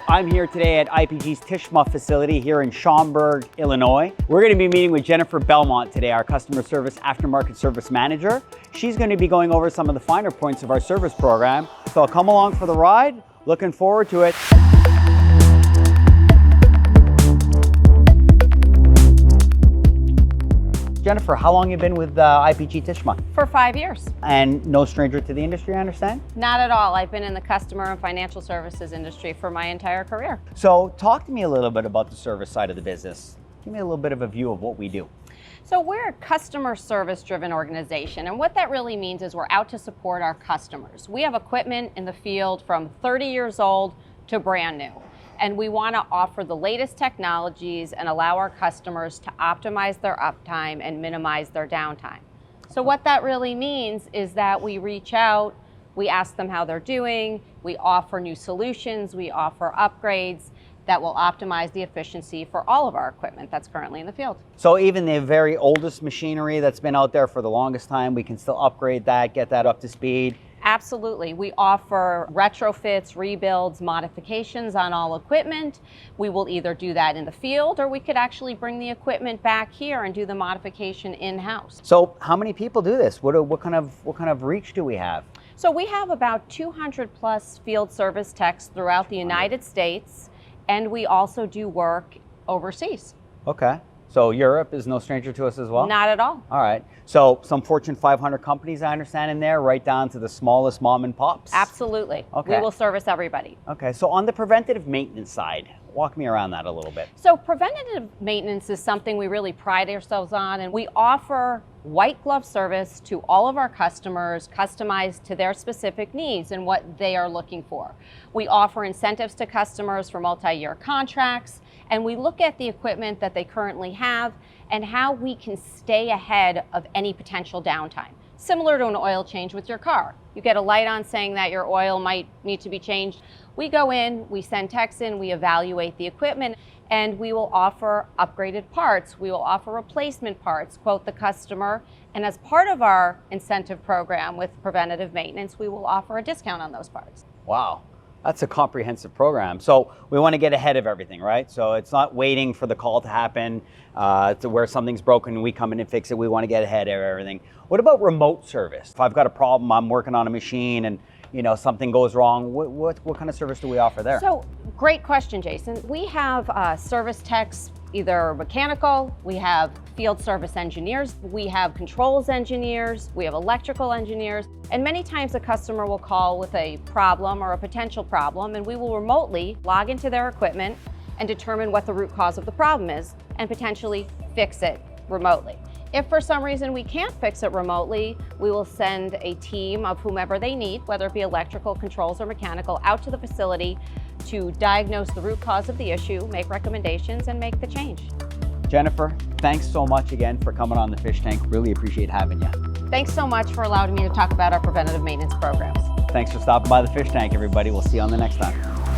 I'm here today at IPG's Tishma facility here in Schaumburg, Illinois. We're going to be meeting with Jennifer Belmont today, our customer service aftermarket service manager. She's going to be going over some of the finer points of our service program. So come along for the ride. Looking forward to it. Jennifer, how long have you been with IPG Tishma? For 5 years. And no stranger to the industry, I understand? Not at all. I've been in the customer and financial services industry for my entire career. So talk to me a little bit about the service side of the business. Give me a little bit of a view of what we do. So we're a customer service driven organization, and what that really means is we're out to support our customers. We have equipment in the field from 30 years old to brand new. And we want to offer the latest technologies and allow our customers to optimize their uptime and minimize their downtime. So what that really means is that we reach out, we ask them how they're doing, we offer new solutions, we offer upgrades that will optimize the efficiency for all of our equipment that's currently in the field. So even the very oldest machinery that's been out there for the longest time, we can still upgrade that, get that up to speed? Absolutely. We offer retrofits, rebuilds, modifications on all equipment. We will either do that in the field, or we could actually bring the equipment back here and do the modification in-house. So how many people do this? What kind of reach do we have? So we have about 200 plus field service techs throughout the United States, and we also do work overseas. Okay. So Europe is no stranger to us as well? Not at all. All right. So some Fortune 500 companies, I understand, in there, right down to the smallest mom and pops? Absolutely. Okay. We will service everybody. Okay. So on the preventative maintenance side, walk me around that a little bit. So preventative maintenance is something we really pride ourselves on, and we offer white glove service to all of our customers, customized to their specific needs and what they are looking for. We offer incentives to customers for multi-year contracts, and we look at the equipment that they currently have and how we can stay ahead of any potential downtime. Similar to an oil change with your car. You get a light on saying that your oil might need to be changed. We go in, we send techs in, we evaluate the equipment, and we will offer upgraded parts. We will offer replacement parts, quote the customer, and as part of our incentive program with preventative maintenance, we will offer a discount on those parts. Wow. That's a comprehensive program. So we want to get ahead of everything, right? So it's not waiting for the call to happen to where something's broken and we come in and fix it. We want to get ahead of everything. What about remote service? If I've got a problem, I'm working on a machine and something goes wrong, what kind of service do we offer there? So great question, Jason. We have service techs, either mechanical, we have field service engineers, we have controls engineers, we have electrical engineers, and many times a customer will call with a problem or a potential problem, and we will remotely log into their equipment and determine what the root cause of the problem is and potentially fix it remotely. If for some reason we can't fix it remotely, we will send a team of whomever they need, whether it be electrical, controls, or mechanical, out to the facility to diagnose the root cause of the issue, make recommendations, and make the change. Jennifer, thanks so much again for coming on the Fish Tank. Really appreciate having you. Thanks so much for allowing me to talk about our preventative maintenance programs. Thanks for stopping by the Fish Tank, everybody. We'll see you on the next time.